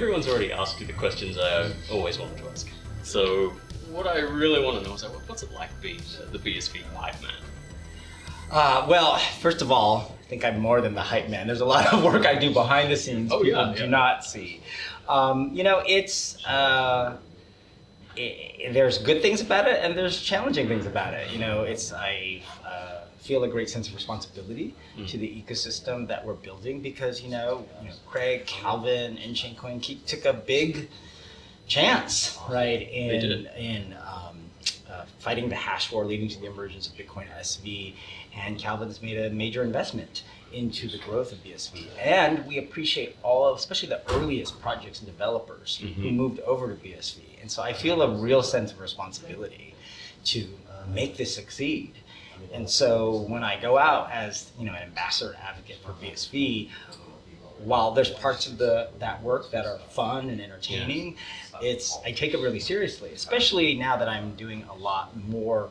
everyone's already asked you the questions I always wanted to ask. So what I really want to know is what's it like being the BSV hype man? Well, first of all, I think I'm more than the hype man. There's a lot of work I do behind the scenes people do not see. There's good things about it and there's challenging things about it. I feel a great sense of responsibility to the ecosystem that we're building because, Craig, Calvin, and CoinGeek took a big chance, right, in fighting the hash war leading to the emergence of Bitcoin SV, and Calvin's made a major investment into the growth of BSV. And we appreciate especially the earliest projects and developers who moved over to BSV. And so I feel a real sense of responsibility to make this succeed. And so when I go out as an ambassador advocate for BSV, while there's parts of that work that are fun and entertaining, I take it really seriously, especially now that I'm doing a lot more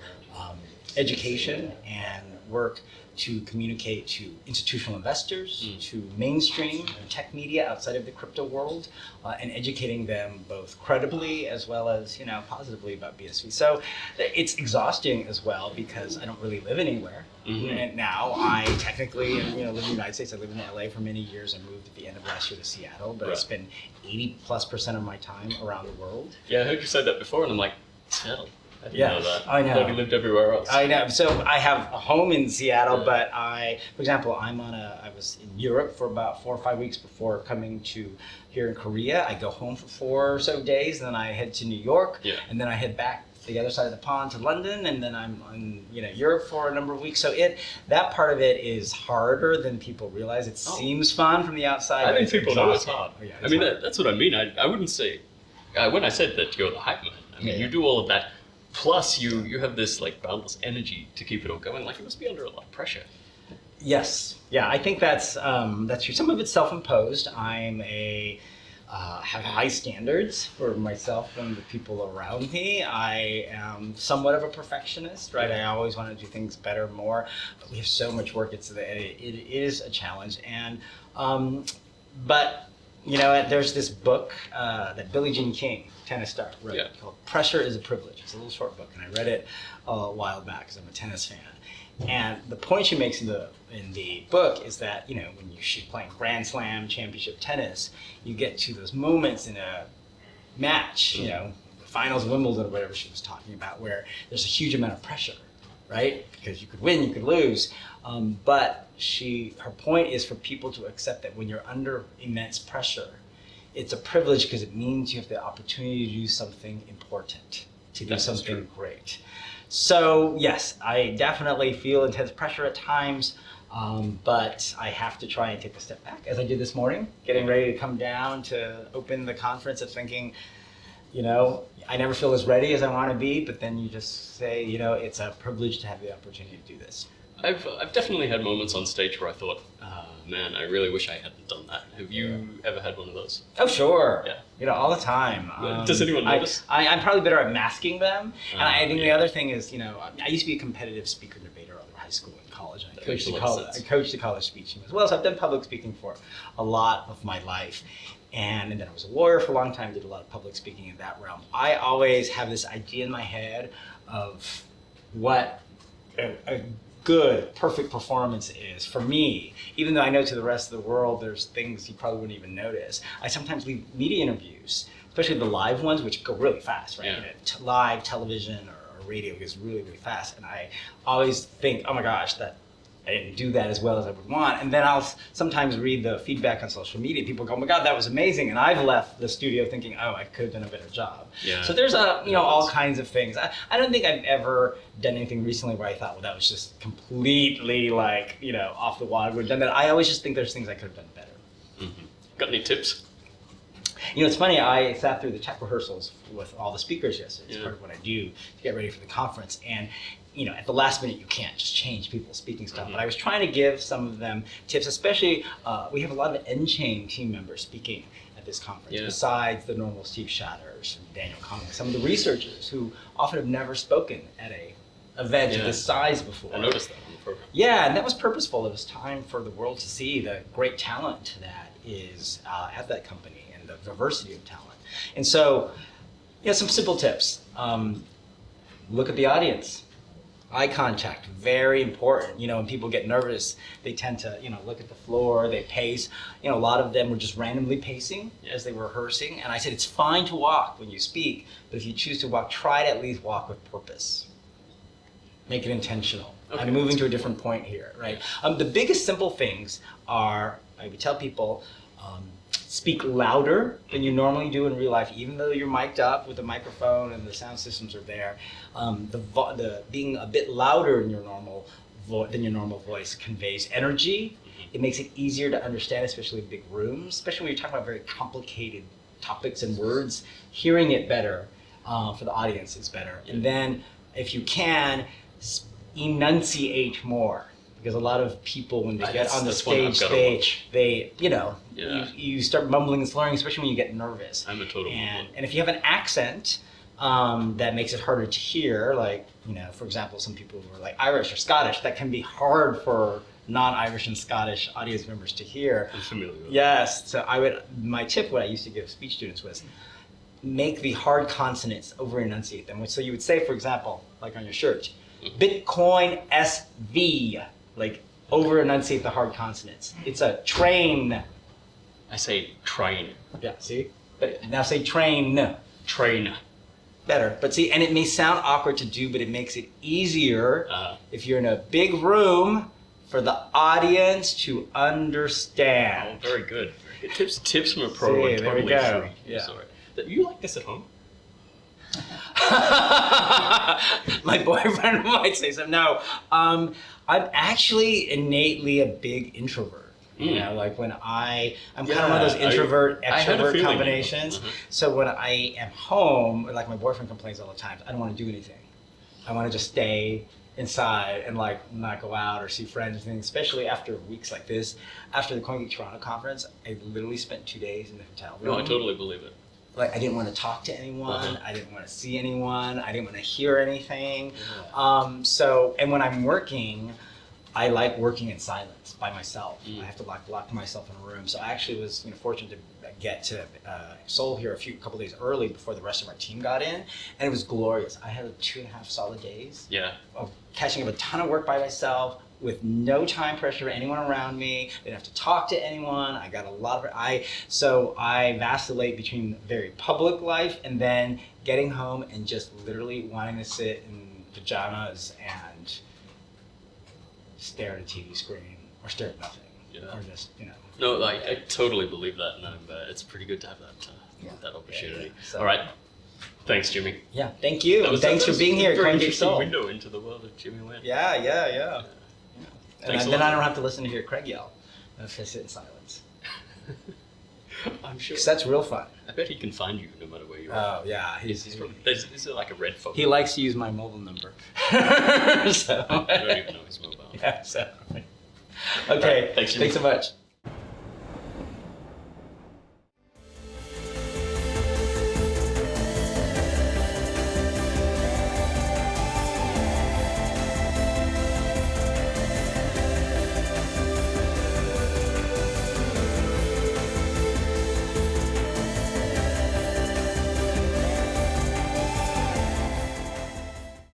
education and work to communicate to institutional investors, to mainstream tech media outside of the crypto world, and educating them both credibly as well as positively about BSV. So it's exhausting as well because I don't really live anywhere. And now I technically live in the United States. I lived in LA for many years. I moved at the end of last year to Seattle, but I spend 80+% of my time around the world. Yeah, I heard you say that before, and I'm like, Seattle. I didn't know that. I know. I thought you lived everywhere else. I know. So I have a home in Seattle, but for example, I was in Europe for about 4 or 5 weeks before coming to here in Korea. I go home for 4 or so days, and then I head to New York, and then I head back the other side of the pond to London, and then I'm in Europe for a number of weeks. So that part of it is harder than people realize. It seems fun from the outside. I think people know it's hard. It's hard. That's what I mean. I wouldn't say when I said that you're the hype man. I mean, you do all of that. Plus, you have this boundless energy to keep it all going. It must be under a lot of pressure. Yes, I think that's true. Some of it's self-imposed. Have high standards for myself and the people around me. I am somewhat of a perfectionist, right? I always want to do things better, more. But we have so much work. It is a challenge, and but there's this book that Billie Jean King, tennis star, wrote called "Pressure is a Privilege." It's a little short book, and I read it a while back because I'm a tennis fan. And the point she makes in the book is that when you're playing Grand Slam championship tennis, you get to those moments in a match, the finals of Wimbledon or whatever she was talking about, where there's a huge amount of pressure, right? Because you could win, you could lose, but her point is for people to accept that when you're under immense pressure, it's a privilege because it means you have the opportunity to do something important, to do something great. So yes, I definitely feel intense pressure at times, but I have to try and take a step back, as I did this morning, getting ready to come down to open the conference and thinking, I never feel as ready as I want to be, but then you just say, it's a privilege to have the opportunity to do this. I've definitely had moments on stage where I thought, man, I really wish I hadn't done that. Have you ever had one of those? Oh, sure. Yeah. All the time. Does anyone notice? I'm probably better at masking them. And I think the other thing is, I used to be a competitive speaker and debater all through high school and college. And I coached the college speeching as well. So I've done public speaking for a lot of my life. And then I was a lawyer for a long time, did a lot of public speaking in that realm. I always have this idea in my head of what a good, perfect performance is for me, even though I know to the rest of the world there's things you probably wouldn't even notice. I sometimes leave media interviews, especially the live ones, which go really fast, right? Live television or radio goes really, really fast, and I always think, oh my gosh, that I didn't do that as well as I would want. And then I'll sometimes read the feedback on social media. People go, oh my God, that was amazing. And I've left the studio thinking, oh, I could have done a better job. So there's all kinds of things. I don't think I've ever done anything recently where I thought, well, that was just completely off the wall. I would have done that. I always just think there's things I could have done better. Got any tips? It's funny, I sat through the tech rehearsals with all the speakers yesterday. It's part of what I do to get ready for the conference. And at the last minute, you can't just change people's speaking style. But I was trying to give some of them tips, especially we have a lot of N-Chain team members speaking at this conference, besides the normal Steve Shatters and Daniel Kong, some of the researchers who often have never spoken at a event of this size before. I noticed that on the program. Yeah, and that was purposeful. It was time for the world to see the great talent that is at that company. And and the diversity of talent. And so, some simple tips. Look at the audience. Eye contact, very important. When people get nervous, they tend to, look at the floor, they pace. A lot of them were just randomly pacing as they were rehearsing. And I said, it's fine to walk when you speak, but if you choose to walk, try to at least walk with purpose. Make it intentional. Okay. I'm moving to a different point here, right? The biggest simple things are, I would tell people, speak louder than you normally do in real life, even though you're mic'd up with a microphone and the sound systems are there. The being a bit louder in than your normal voice conveys energy. It makes it easier to understand, especially in big rooms, especially when you're talking about very complicated topics and words. Hearing it better for the audience is better. And then, if you can, enunciate more. Because a lot of people, when they get on the stage, you start mumbling and slurring, especially when you get nervous. I'm a total mumbler. And if you have an accent that makes it harder to hear, like, for example, some people who are like Irish or Scottish, that can be hard for non-Irish and Scottish audience members to hear. I'm familiar with that. Yes. So my tip, what I used to give speech students was, make the hard consonants, over-enunciate them. So you would say, for example, like on your shirt, Bitcoin SV. Like, over-enunciate the hard consonants. It's a train. I say train. Yeah, see? But now say train. Train. Better. But see, and it may sound awkward to do, but it makes it easier if you're in a big room for the audience to understand. Oh, very good. Tips from a pro. See, there we go. Yeah. Sorry. You like this at home? My boyfriend might say so. No, I'm actually innately a big introvert. Like when I'm kind of one of those introvert-extrovert combinations. So when I am home, like my boyfriend complains all the time, I don't want to do anything. I want to just stay inside and not go out or see friends and things, especially after weeks like this. After the CoinGeek Toronto conference, I literally spent 2 days in the hotel room. No, I totally believe it. I didn't want to talk to anyone. I didn't want to see anyone. I didn't want to hear anything. And when I'm working, I like working in silence by myself. I have to lock myself in a room. So I actually was fortunate to get to Seoul here a couple days early before the rest of our team got in, and it was glorious. I had 2.5 solid days of catching up a ton of work by myself, with no time pressure of anyone around me. Didn't have to talk to anyone. I got a lot of so I vacillate between very public life and then getting home and just literally wanting to sit in pajamas and stare at a TV screen or stare at nothing. Or just, No, I totally believe that, and it's pretty good to have that opportunity. So, all right. Thanks, Jimmy. Yeah, thank you. Thanks for being here at CoinGeek Seoul. Window into the world of Jimmy Nguyen. Yeah. And then I don't have to listen to hear Craig yell. I have to sit in silence. I'm sure. Because that's real fun. I bet he can find you no matter where you are. Oh, yeah. Is it like a red phone? He likes to use my mobile number. I don't even know his mobile. Yeah, so. Okay. Right, thanks so much.